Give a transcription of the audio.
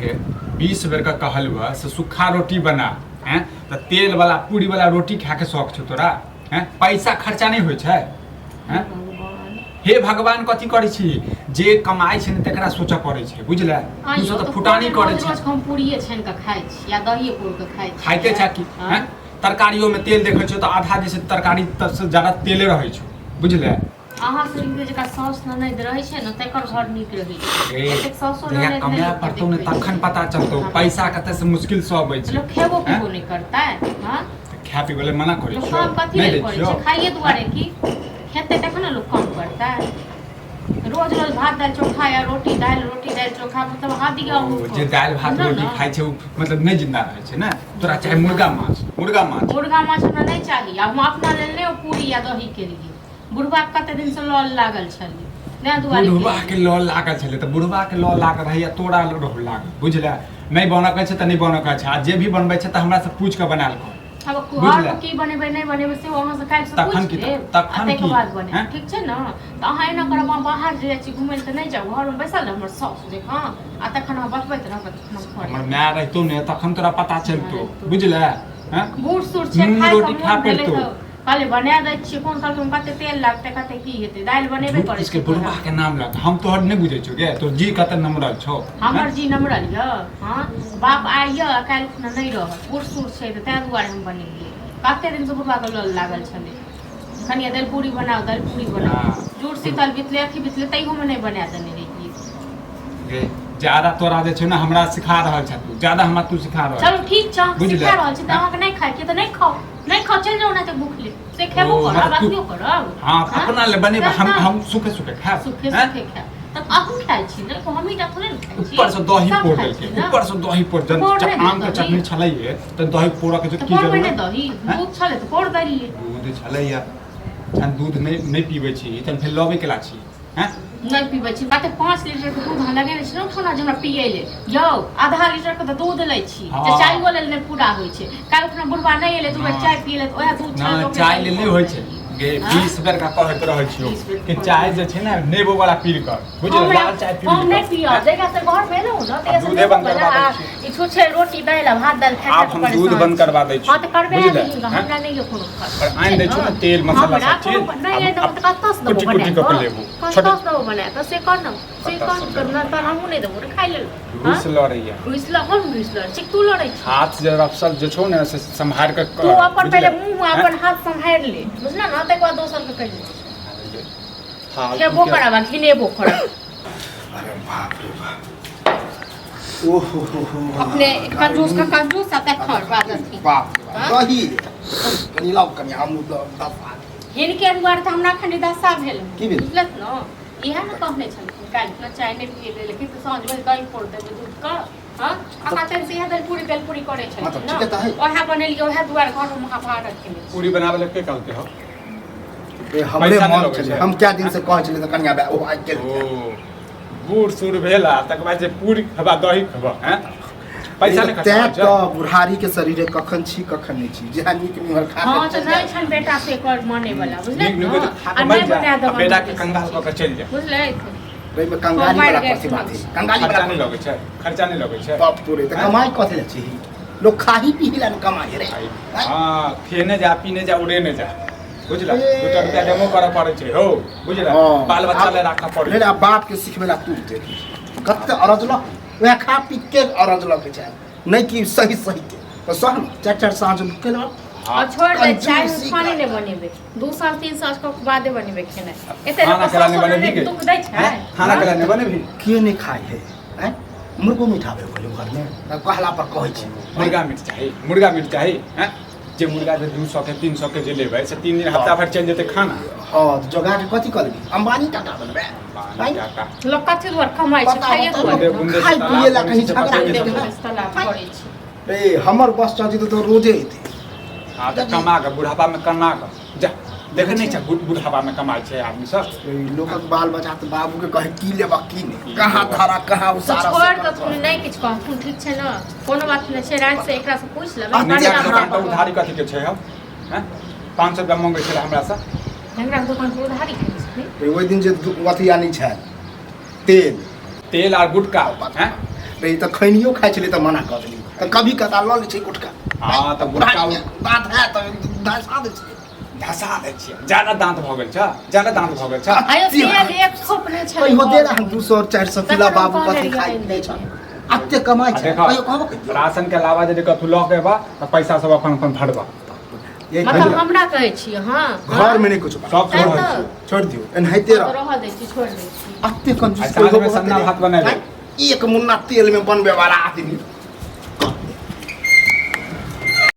के 20 बेर का कहल हुआ से सूखा रोटी बना हैं तो तेल वाला पूरी वाला रोटी खा के शौक छौ तोरा हैं पैसा खर्चा नहीं होइ छै हैं हे भगवान कथी करै छी जे कमाई छै ने तकरा सोचऽ पड़ै छै बुझले तू सब त फुटानी करै छी हम पूरीए छान के खाइ छी या दही पोड़ के खाइ छी खाइते छै कि हैं तरकारियों में तेल देखै छौ त आधा जैसे तरकारी से ज्यादा तेले रहै छौ बुझले अहाँ सब जेका सॉस न नहीं रहै छै न तकर घर नीक रहै छै एतेक सॉसो न नहीं कमाया पड़तौ ने तखन पता चलतौ पैसा कते से मुश्किल से अबै छै लोग खेबो पीबो नहीं करता है हां खा पी वाले मना करै लोग छौ काम कथी नहीं ले दै करै छियो छै खाइए दुआरे की खेते तखन न लोग काम करता है रोज रोज भात दाल चोखा या रोटी दाल चोखा मतलब हाथ दिया जे दाल भात रोटी खाइ छै मतलब नहीं जिंदा रहै छै ना तोरा चाहे मुर्गा माछ हमरा नहीं चाहिए हम अपना लेल ले पूरी या दही के लिए बुढ़बा कते दिन से लॉल लागल छलै नै दुआरे बुढ़बा के लॉल लागल छलै त बुढ़बा के लॉल लागल रहैया तोरा रहू लागल बुझले नहीं बनऽ के छै त नहीं बनऽ के छै आ जे भी बनबै छै त हमरा से पूछ के बनाल कर अब घर में की बनेबै नहीं बनेबै से अहाँ से काल्हि से पूछ लेब तखन की बात बने ठीक छै न त अहाँ एना करब बाहर जे छी घुमै त नहीं जाऊ घर में बैसल हमर सास जे हां आ तखन हम बतबैत रहब हमर माय रहितो ने तखन तोरा पता चलतो बुझले हैं बूढ़ सूढ़ छै खाइ रोटी खा पड़तो पहले बना दै छी कोन साल तुम कते तेल लागते कते की हेते दाल बनेबे करे इसके बुढ़बा के नाम लग हम तोहर नहीं बुझै छौ गे तोर जी कते नंबरल छौ हमर जी नंबरल य हां बाप आइय काल खुना नहीं रह बूढ़ सूढ़ छै त तै दुआरे हम बनेलिए कते दिन से बुढ़बा के लल लागल छले कनिया दाल पूरी बनाओ जुड़ शीतल बितले अथी बितले तैयो में नहीं बना देने रही गे ज्यादा तोरा जे छै ना हमरा सिखा रहल छ तू ज्यादा हमरा तू सिखा रहल चलो ठीक छ सिखा रहल छी त अहाँ के नहीं खाइ के त नहीं खाओ चल जाओ ना तो भूख ले से खेबो कर बातियो करब हां अपना ले बनेबे हम सुखे खाब सुखे खाब तब अहू खाइ छी ना हम ही थोड़े न खाइ छी ऊपर से दही पोड़ देलके ऊपर से दही पोड़ जन आम के चटनी छलैये त दही पोड़ा के की जरूरत है दही दूध छले त पोड़ देलिए दूध छलैया जन दूध नहीं पीबै छी तन फेर लबे केला छी हैं नहीं पीबै छी बाते 5 लीटर के दूध लगे छै न खाना हमरा पिए ले यौ आधा लीटर के दूध लै छी जे चाय वाला ले पूरा होय छै काल खुना बुढ़बा नहीं एले दू बेर चाय पी ले ओहे दूध छले ना चाय ले नहीं होय छै गे 20 बेर का कहत रहै छियो कि चाय जे छै ना नेबो वाला पी कर बुझे लाल चाय पी हम नहीं पियो देखा से घर में न त ऐसे दूध बंद करवा दै छी ई छुछे रोटी दाल भात दाल खा के हम दूध बंद करवा दै छी हां त करबे नहीं हमरा नहीं कोनो पर आइन दै छी ना तेल मसाला सब चीज नहीं तो कतस दबो बना कतस दबो बना तो से कर न से करना त हमहु नहीं देबो खाइ ले रुस ल रही है रुस ल हम रुस ल चिक तू लड़ै छी हाथ जे रफसल जे छौ ने से संभाल के तू अपन पहले मुंह अपन हाथ संभाल ले बुझना ना तक बाद दोसर के कहि हां के बो करबा घिनेबो करब अरे बाप रे बाप ओहो अपने कंजूस का कंजूस आते खर बादत की बाप दही कनी लाओ कनी हम दफा हिनके दुआरे त हमरा खनी दशा भेल की भेल बुझलत न इहा न कहने छल काल न चाय नहीं पिए लेकिन तो सांझ में दही फोड़ देबे दूध का हां अकातन से दल पूरी करे छल मतलब ठीक है त है ओहा बनेलिए ओहा दुआरे घर में भात रखे पूरी बनावे ले के कहते हो हमरे मन छले हम क्या दिन से कहै छले त कन्या बा ओ आ गेल बूढ़ सूढ़ भेला तक बाद जे पूरी खबा दही खबा हैं पैसा नहीं खर्चा त बुढ़ारी के शरीर कखन छी कखन नहीं छी जेहा नीक निहर खा हां त नहीं छन बेटा से कर माने वाला बुझले आ नहीं बना दो बेटा के कंगाल क के चल जा बुझले रे में कंगाली वाला कथि बात है कंगाली खर्चा नहीं लगे छै खर्चा नहीं लगे छै बाप रे त कमाई कथि ले छी लोग खाही पीही ला कमाई रे हां खेने जा पीने जा उड़ेने जा बुझला 2 रुपया जमा करे पड़े छै हो बुझला बाल बच्चा ले राखा पड़े मेरा बाप के सिखबेला तू दे कते अरजला वह खा पी के अरजला के चाहे नहीं कि सही के तो सह चार साँझ के लो और छोड़ दे चाय पानी नहीं बनेबे 2 साल 3 साल के बादे बनेबे खेने एते खाना केला नहीं बनेबी दुख दै छै खाना केला नहीं बनेबी के नहीं खाए है हैं मुर्गो मिठाबे बोले घर में तब कहला पर कहै छी मुर्गा मीट चाहिए हैं जे मुर्गा जे 200 के 300 के जे लेबै से 3 दिन हफ्ता भर चल जेते खाना हां तो जगह के कथि करबी अंबानी टाटा बनबे लोग कथि दुआर कमाई छै खाइए दुआर खाइ पिए ला कहीं झगड़ा करे रे हमर बस चलती तो रोजे आते हां त कमा के बुढ़ापा में कमा के जा देखे नहीं छै बुढ़ापा में कमाई छै आदमी सब लोकक बाल बच्चा त बाबू के कहे की लेबा की नहीं कहां धारा कहां उसारा छोड़ के तू नहीं किछ कह तू ठीक छै ना कोनो बात नहीं छै रात से एकरा से पूछ लेबै दुकान पर उधारी कथि के छै हम हैं 500 रुपया मांगे छै हमरा से हमरा दुकान पर उधारी के ओइ दिन जे अथी आनी छै तेल और गुटका हैं रही तो खैनियो खाइ छली तो मना कर देली तो कभी कदा लऽ लै छै गुटका हाँ तऽ गुटका दाँत है तो धसा दै छै धसा दै छियै ज्यादा दाँत भऽ गेल छ ज्यादा दाँत भऽ गेल छ आयो तेल एक थोप नहि छलै कहियो दे रहा 200 400 किलो बाबू तखन कथी कहलियै खाइ आनि दै दै छ छै। अत्ते कमाइ छै देखो कहियो कहबो कहियो राशन के अलावा यदि कतहु लऽ के एबा तऽ पैसा सब अपन अपन भरबा यही मतलब कहियो। हमरा कहै छियै हाँ घर में नहीं कुछ बात। सब तैं छोड़ तऽ। दियौ छोड़ दियो एनाहिते रह रह दै छी छोड़ दै छी अत्ते कंजूस आ साँझ में कोई सन्ना भात बनाबे। एक मुन्ना तेल में बनबे वाला आदमी